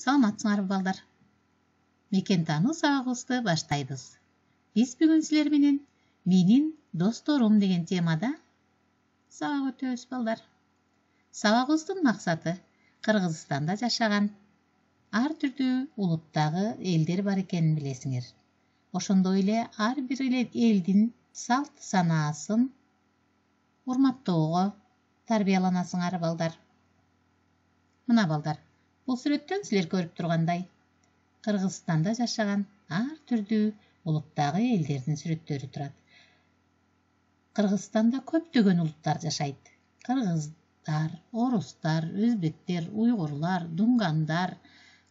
Саламатсыңарбы балдар? Мекен таануу сабагыбызды баштайбыз. Биз бүгүн силер менен менин досторум деген темада сабак өтөбүз балдар. Сабагыбыздын максаты Кыргызстанда жашаган ар түрдүү улуттагы элдер бар экенин билесиңер. Ошондой эле ар бир элдин салт санаасын урматтоого тарбияланасыңар балдар. Мына балдар, бул сүрөттөн силер көрүп тургандай, Кыргызстанда жашаган ар түрдүү улуттагы элдердин сүрөттөрү турат. Кыргызстанда көптөгөн улуттар жашайт. Кыргыздар, орустар, өзбектер, уйгурлар, дунгандар,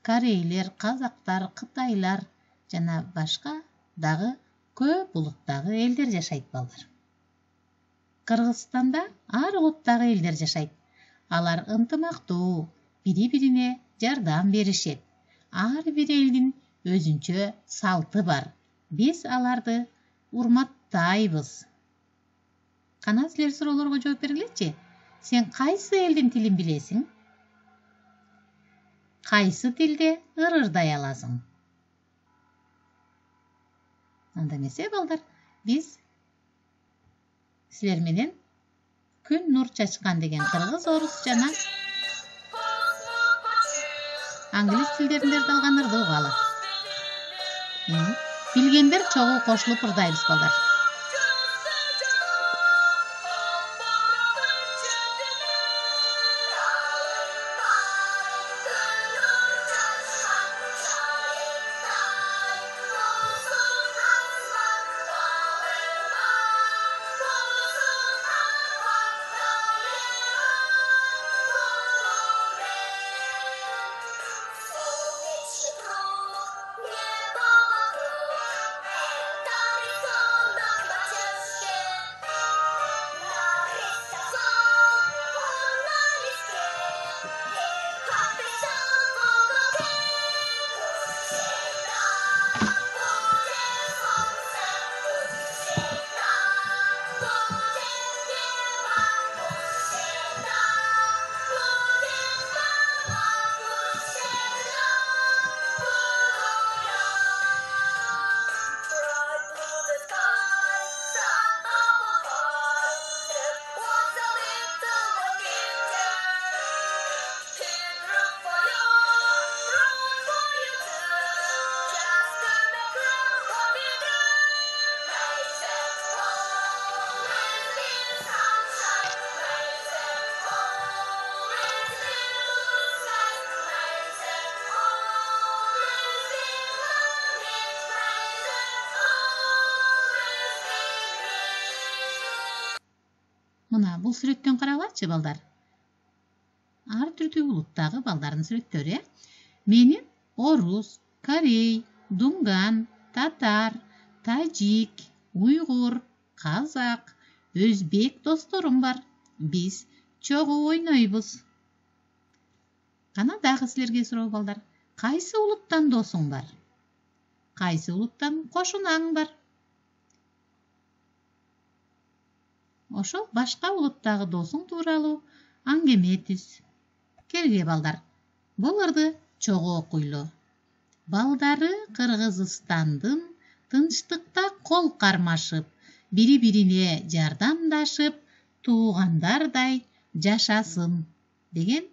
корейлер, казактар, кытайлар жана башка дагы көп улуттагы элдер жашайт балдар. Кыргызстанда ар улуттагы элдер жашайт. Алар ынтымактуу, бири-бирине жардам беришет. Ар бир элдин өзүнчө салты бар. Биз аларды урматтайбыз. Кана силер суроолорго жооп бергилечи? Сен кайсы элдин тилин билесиң? Кайсы тилде ырырдай аласың? Анда эмесе балдар, биз силер менен күн нур чачкан деген кыргыз, орус жана англис тилдеринде алган ырды угалы. Билгендер чогуу кошулуп ырдайбыз балдар. Мына бул сүрөттөн карагылачы балдар. Ар түрдүү улуттагы балдардын сүрөттөрү. Менин орус, корей, дунган, татар, тажик, уйгур, казак, өзбек досторум бар. Биз чогуу ойнойбуз. Кана дагы силерге суроо балдар. Кайсы улуттан досуң бар? Кайсы улуттан кошунаң бар? Ошол башка улуттагы досуң тууралуу аңгеме түз. Келгиле балдар, бул ырды чогуу окуйлу. Балдары Кыргызстандын тынчтыкта кол кармашып, бири-бирине жардамдашып, туугандардай жашасын деген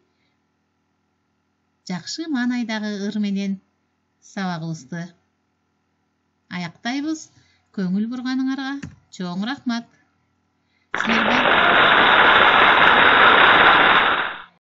жакшы маанайдагы ыр менен сабагыбызды аяктайбыз. Көңүл бурганыңарга чоң рахмат.